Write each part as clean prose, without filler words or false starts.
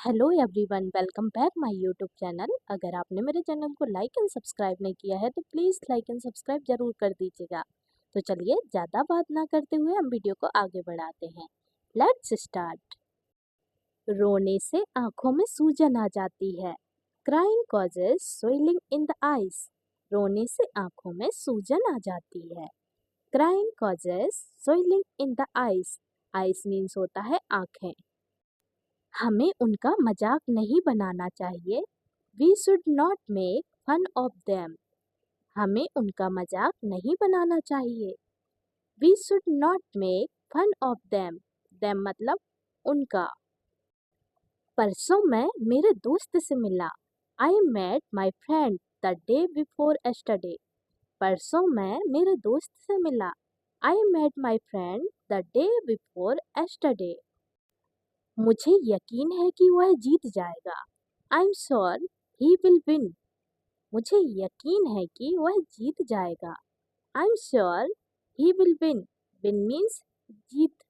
Hello everyone, welcome back my YouTube channel. अगर आपने मेरे चैनल को लाइक एंड सब्सक्राइब नहीं किया है तो प्लीज़ लाइक एंड सब्सक्राइब जरूर कर दीजिएगा। तो चलिए ज़्यादा बात ना करते हुए हम वीडियो को आगे बढ़ाते हैं। Let's start. रोने से आंखों में सूजन आ जाती है। Crying causes swelling in the eyes. रोने से आंखों में सूजन आ जाती है। Crying causes swelling in the eyes. Eyes means होता है आंखें। हमें उनका मजाक नहीं बनाना चाहिए। We should not make fun of them. हमें उनका मजाक नहीं बनाना चाहिए। We should not make fun of them. Them मतलब उनका। परसों मैं मेरे दोस्त से मिला। I met my friend the day before yesterday. परसों मैं मेरे दोस्त से मिला। I met my friend the day before yesterday. मुझे यकीन है कि वह जीत जाएगा। I am sure he will win. मुझे यकीन है कि वह जीत जाएगा। I am sure he will win. Win means जीत।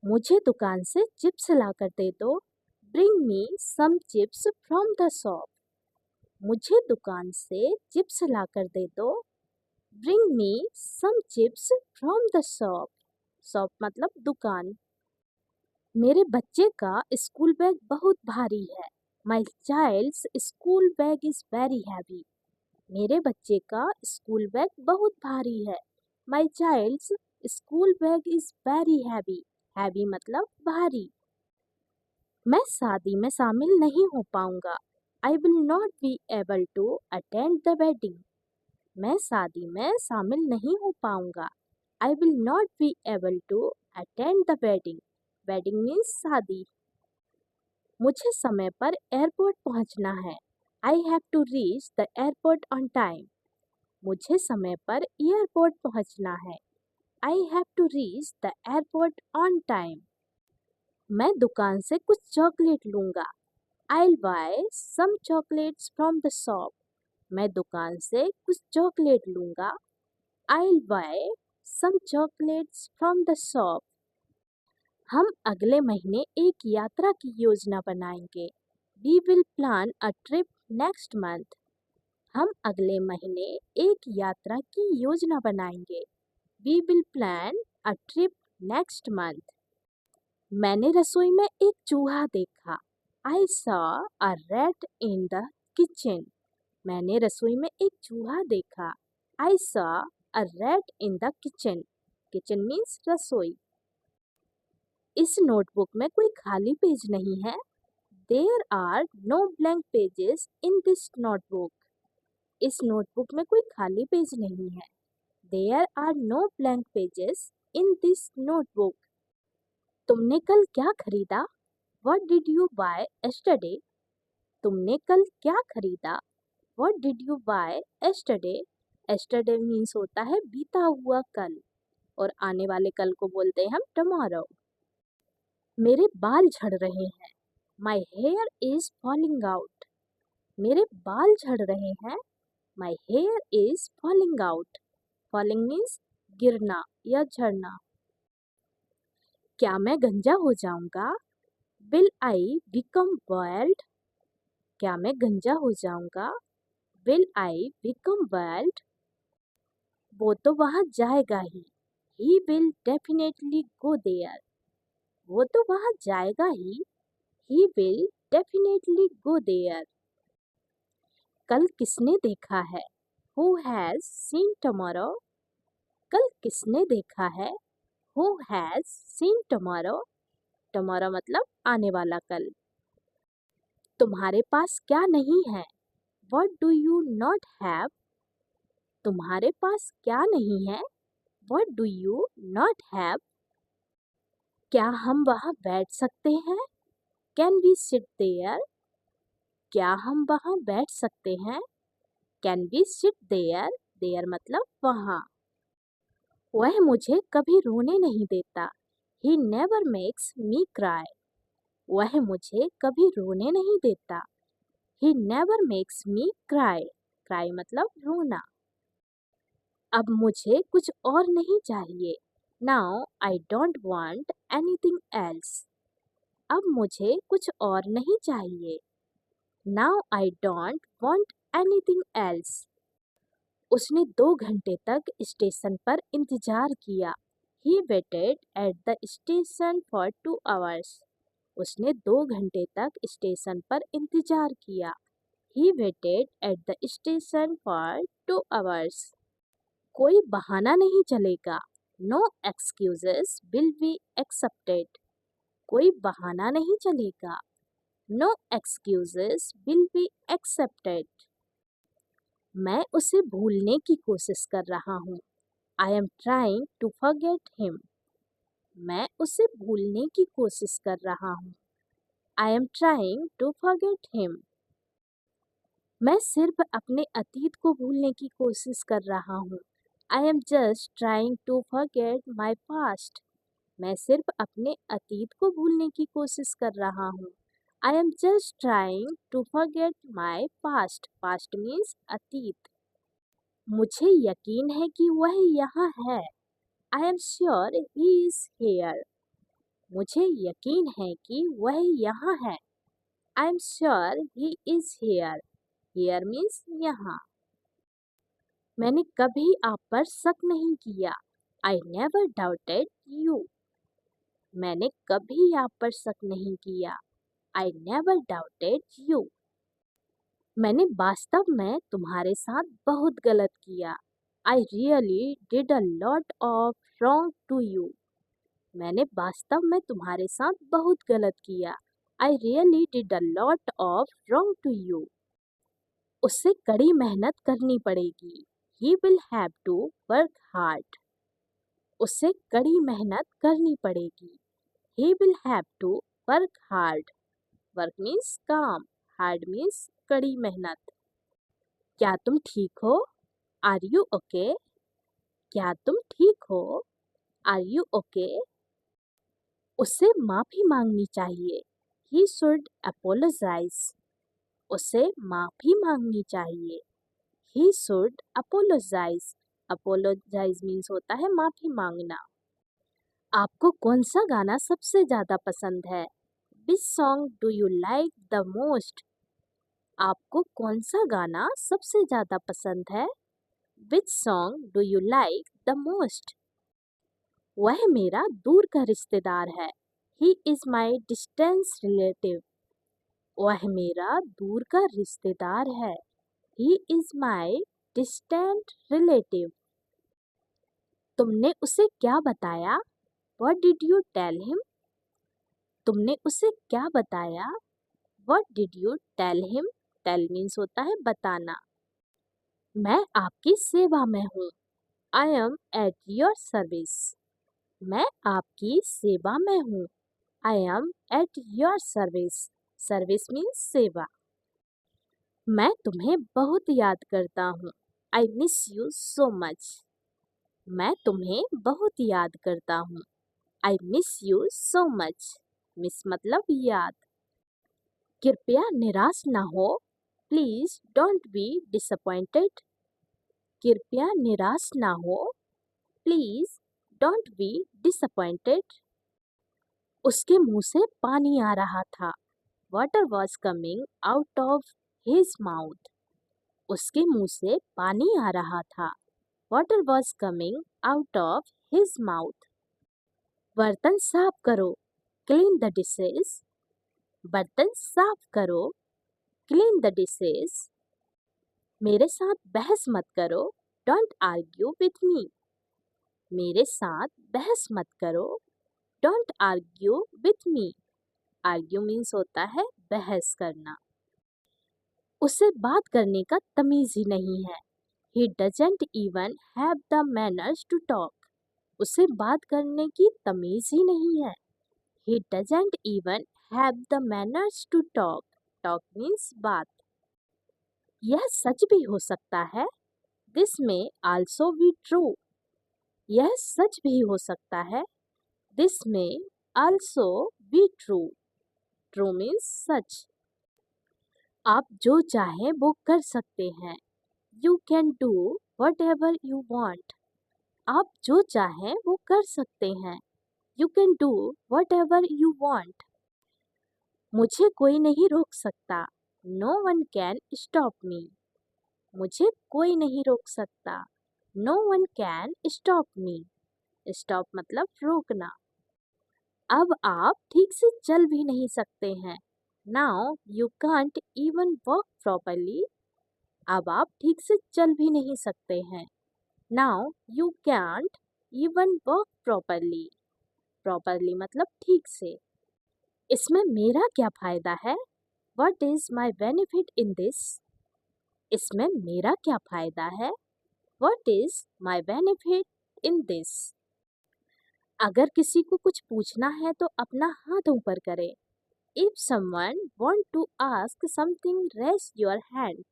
मुझे दुकान से चिप्स ला कर दे दो। Bring me some chips from the shop. मुझे दुकान से चिप्स ला कर दे दो। Bring me some chips from the shop. Shop मतलब दुकान। मेरे बच्चे का स्कूल बैग बहुत भारी है। My child's school bag is very heavy. मेरे बच्चे का स्कूल बैग बहुत भारी है। My child's school bag is very heavy. Heavy मतलब भारी। मैं शादी में शामिल नहीं हो पाऊंगा। I will not be able to attend the wedding. मैं शादी में शामिल नहीं हो पाऊंगा। I will not be able to attend the wedding. Wedding means शादी। मुझे समय पर एयरपोर्ट पहुंचना है। I have to reach the airport on time. मुझे समय पर एयरपोर्ट पहुंचना है। I have to reach the airport on time. मैं दुकान से कुछ चॉकलेट लूंगा। I'll buy some chocolates from the shop. मैं दुकान से कुछ चॉकलेट लूंगा। I'll buy some chocolates from the shop. हम अगले महीने एक यात्रा की योजना बनाएंगे। We will plan a trip next month. हम अगले महीने एक यात्रा की योजना बनाएंगे। We will plan a trip next month. मैंने रसोई में एक चूहा देखा। I saw a rat in the kitchen. मैंने रसोई में एक चूहा देखा। I saw a rat in the kitchen. Kitchen means रसोई। इस नोटबुक में कोई खाली पेज नहीं है। There are no blank pages in this notebook. इस नोटबुक में कोई खाली पेज नहीं है। There are no blank pages in this notebook. तुमने कल क्या खरीदा? What did you buy yesterday? तुमने कल क्या खरीदा? What did you buy yesterday? Yesterday means होता है बीता हुआ कल और आने वाले कल को बोलते हैं हम tomorrow. मेरे बाल झड़ रहे हैं। My hair is falling out. मेरे बाल झड़ रहे हैं। My hair is falling out. Falling means गिरना या झड़ना। क्या मैं गंजा हो जाऊंगा? Will I become bald? क्या मैं गंजा हो जाऊंगा? Will I become bald? वो तो वहां जाएगा ही। He will definitely go there. वो तो वहां जाएगा ही। He will definitely go there. कल किसने देखा है? Who has seen tomorrow? कल किसने देखा है? Who has seen tomorrow? Tomorrow मतलब आने वाला कल। तुम्हारे पास क्या नहीं है? What do you not have? तुम्हारे पास क्या नहीं है? What do you not have? क्या हम वहाँ बैठ सकते हैं? Can we sit there? क्या हम वहाँ बैठ सकते हैं? Can we sit there? There मतलब वहाँ। वह मुझे कभी रोने नहीं देता। He never makes me cry. वह मुझे कभी रोने नहीं देता। He never makes me cry. Cry मतलब रोना। अब मुझे कुछ और नहीं चाहिए। Now I don't want anything else. अब मुझे कुछ और नहीं चाहिए। Now I don't want anything else. उसने 2 घंटे तक स्टेशन पर इंतजार किया। He waited at the station for 2 hours। उसने 2 घंटे तक स्टेशन पर इंतजार किया। He waited at the station for 2 hours। कोई बहाना नहीं चलेगा। No excuses will be accepted. कोई बहाना नहीं चलेगा। No excuses will be accepted. मैं उसे भूलने की कोशिश कर रहा हूँ। I am trying to forget him. मैं उसे भूलने की कोशिश कर रहा हूँ। I am trying to forget him. मैं सिर्फ अपने अतीत को भूलने की कोशिश कर रहा हूँ। I am just trying to forget my past. मैं सिर्फ अपने अतीत को भूलने की कोशिश कर रहा हूँ। I am just trying to forget my past. Past means अतीत। मुझे यकीन है कि वह यहाँ है। I am sure he is here. मुझे यकीन है कि वह यहाँ है। I am sure he is here. Here means यहाँ। मैंने कभी आप पर शक नहीं किया। I never doubted you. मैंने कभी आप पर शक नहीं किया। I never doubted you. मैंने वास्तव में तुम्हारे साथ बहुत गलत किया। I really did a lot of wrong to you. मैंने वास्तव में तुम्हारे साथ बहुत गलत किया। I really did a lot of wrong to you. उससे कड़ी मेहनत करनी पड़ेगी। He will have to work hard. उससे कड़ी मेहनत करनी पड़ेगी। He will have to work hard. Work means काम, हार्ड मीन्स कड़ी मेहनत। क्या तुम ठीक हो? Are you okay? क्या तुम ठीक हो? Are you okay? उससे माफी मांगनी चाहिए। He should apologise. उसे माफी मांगनी चाहिए। He should apologise. Apologise means होता है माफी मांगना। आपको कौन सा गाना सबसे ज्यादा पसंद है? Which song do you like the most? आपको कौन सा गाना सबसे ज्यादा पसंद है? Which song do you like the most? वह मेरा दूर का रिश्तेदार है। He is my distance relative. वह मेरा दूर का रिश्तेदार है। He is my distant relative. तुमने उसे क्या बताया? What did you tell him? तुमने उसे क्या बताया? What did you tell him? Tell means होता है बताना। मैं आपकी सेवा में हूँ। I am at your service। मैं आपकी सेवा में हूँ। I am at your service। Service means सेवा। मैं तुम्हें बहुत याद करता हूँ। I miss you so much। मैं तुम्हें बहुत याद करता हूँ। I miss you so much। Miss मतलब याद। कृपया निराश ना हो। Please don't be disappointed. कृपया निराश ना हो। Please don't be disappointed. उसके मुंह से पानी आ रहा था। Water was coming out of his mouth. उसके मुंह से पानी आ रहा था। Water was coming out of his mouth. बर्तन साफ करो। Clean the dishes. बर्तन साफ करो। Clean the dishes. मेरे साथ बहस मत करो। Don't argue with me. मेरे साथ बहस मत करो। Don't argue with me. Argue means होता है बहस करना। उसे बात करने का तमीज ही नहीं है। He doesn't even have the manners to talk. उसे बात करने की तमीज ही नहीं है। He doesn't even have the manners to talk. Talk means बात। यह सच भी हो सकता है। दिस में आल्सो बी ट्रू। यह सच भी हो सकता है। दिस में also be true. True means सच। आप जो चाहें वो कर सकते हैं। You can do whatever you want. आप जो चाहें वो कर सकते हैं। You can do whatever you want. मुझे कोई नहीं रोक सकता। No one can stop me. मुझे कोई नहीं रोक सकता। No one can stop me. Stop मतलब रोकना। अब आप ठीक से चल भी नहीं सकते हैं। Now you can't even walk properly. अब आप ठीक से चल भी नहीं सकते हैं। Now you can't even walk properly. Properly मतलब ठीक से। इसमें मेरा क्या फायदा है? What is my benefit in this? इसमें मेरा क्या फायदा है? What is my benefit in this? अगर किसी को कुछ पूछना है तो अपना हाथ ऊपर करें। If someone want to ask something, raise your hand.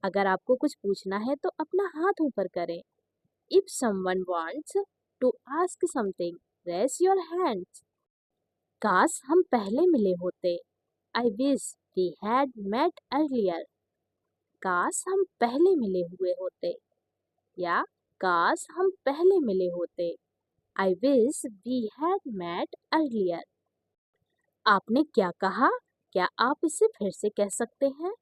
अगर आपको कुछ पूछना है तो अपना हाथ ऊपर करें। If someone wants to ask something, raise your hands. काश हम पहले मिले होते। I wish we had met earlier. काश हम पहले मिले हुए होते या काश हम पहले मिले होते। I wish we had met earlier. आपने क्या कहा? क्या आप इसे फिर से कह सकते हैं?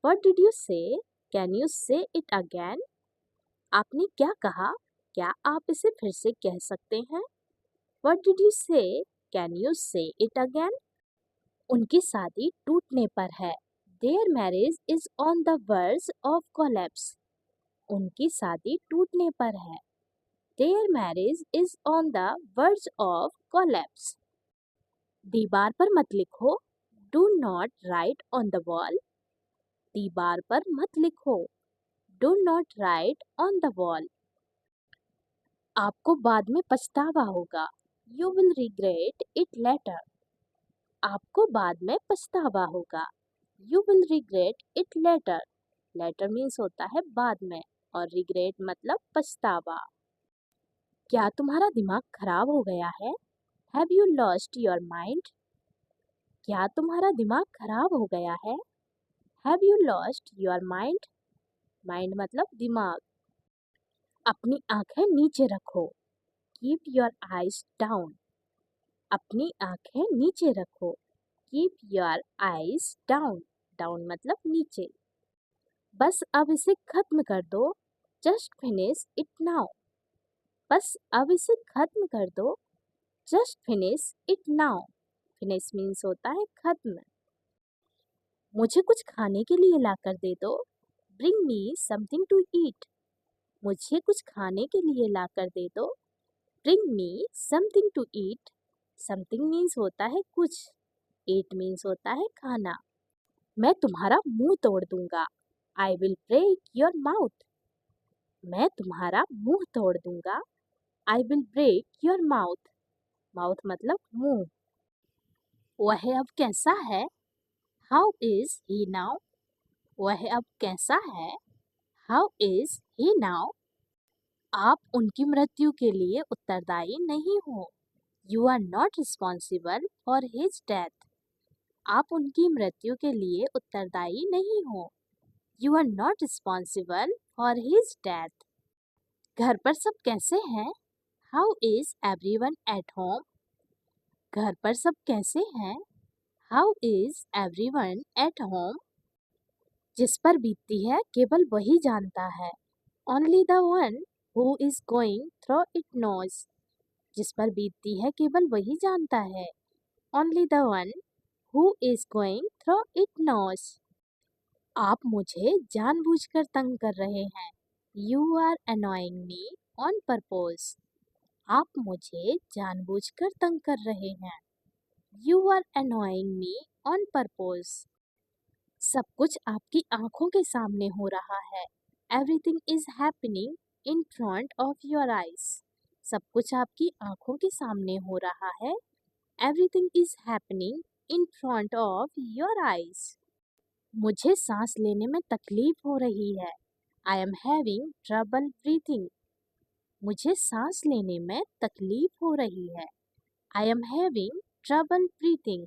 What did you say? Can you say it again? आपने क्या कहा? क्या आप इसे फिर से कह सकते हैं? What did you say? Can you say it again? उनकी शादी टूटने पर है। Their marriage is on the verge of collapse. उनकी शादी टूटने पर है। Their marriage is on the verge of collapse. दीवार पर मत लिखो। Do not write on the wall. दीवार पर मत लिखो। Do not write on the wall. आपको बाद में पछतावा होगा। You will regret it later. आपको बाद में पछतावा होगा। You will regret it later. Later means होता है बाद में और regret मतलब पछतावा। क्या तुम्हारा दिमाग खराब हो गया है? Have you lost your mind? क्या तुम्हारा दिमाग खराब हो गया है? Have you lost your mind? Mind मतलब दिमाग। अपनी आंखें नीचे रखो। Keep your eyes down. अपनी आंखें नीचे रखो। Keep your eyes down. Down मतलब नीचे। बस अब इसे खत्म कर दो। Just finish it now. बस अब इसे खत्म कर दो। Just finish it now. Finish means होता है खत्म। मुझे कुछ खाने के लिए ला कर दे दो। Bring me something to eat. मुझे कुछ खाने के लिए ला कर दे दो। Bring me something to eat. Something means होता है कुछ। Eat means होता है खाना। मैं तुम्हारा मुंह तोड़ दूंगा। I will break your mouth. मैं तुम्हारा मुंह तोड़ दूंगा। I will break your mouth. Mouth मतलब मुंह। वह अब कैसा है? How is he now? वह अब कैसा है? How is he now? आप उनकी मृत्यु के लिए उत्तरदायी नहीं हो। You are not responsible for his death. आप उनकी मृत्यु के लिए उत्तरदायी नहीं हो। You are not responsible for his death. घर पर सब कैसे हैं? How is everyone at home? घर पर सब कैसे हैं? How is everyone at home? जिस पर बीतती है केवल वही जानता है। Only the one who is going through it knows. जिस पर बीतती है केवल वही जानता है। Only the one who is going through it knows. आप मुझे जानबूझकर तंग कर रहे हैं। You are annoying me on purpose. आप मुझे जानबूझकर तंग कर रहे हैं। You are annoying me on purpose. सब कुछ आपकी आंखों के सामने हो रहा है। Everything is happening in front of your eyes. सब कुछ आपकी आंखों के सामने हो रहा है। Everything is happening in front of your eyes. मुझे सांस लेने में तकलीफ हो रही है। I am having trouble breathing. मुझे सांस लेने में तकलीफ हो रही है। I am having trouble breathing.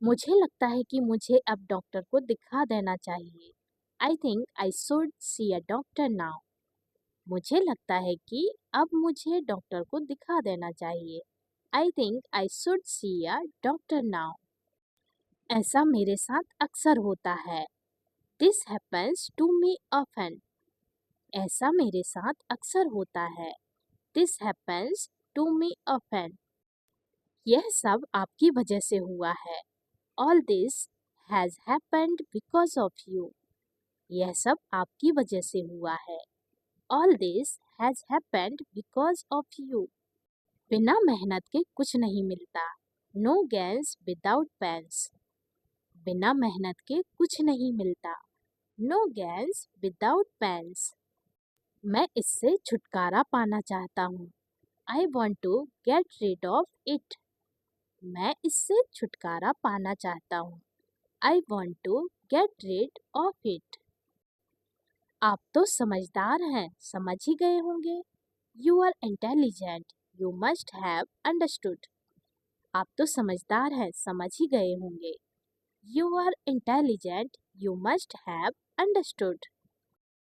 मुझे लगता है कि मुझे अब डॉक्टर को दिखा देना चाहिए। I think I should see a doctor now. मुझे लगता है कि अब मुझे डॉक्टर को दिखा देना चाहिए। I think I should see a doctor now. ऐसा मेरे साथ अक्सर होता है। This happens to me often. ऐसा मेरे साथ अक्सर होता है। This happens to me often. यह सब आपकी वजह से हुआ है। All this has happened because of you. यह सब आपकी वजह से हुआ है। All this has happened because of you. बिना मेहनत के कुछ नहीं मिलता। No gains without pains. बिना मेहनत के कुछ नहीं मिलता। No gains without pains. मैं इससे छुटकारा पाना चाहता हूँ। I want to get rid of it. मैं इससे छुटकारा पाना चाहता हूँ। I want to get rid of it. आप तो समझदार हैं, समझ ही गए होंगे। You are intelligent, you must have understood. आप तो समझदार हैं, समझ ही गए होंगे। You are intelligent, you must have understood.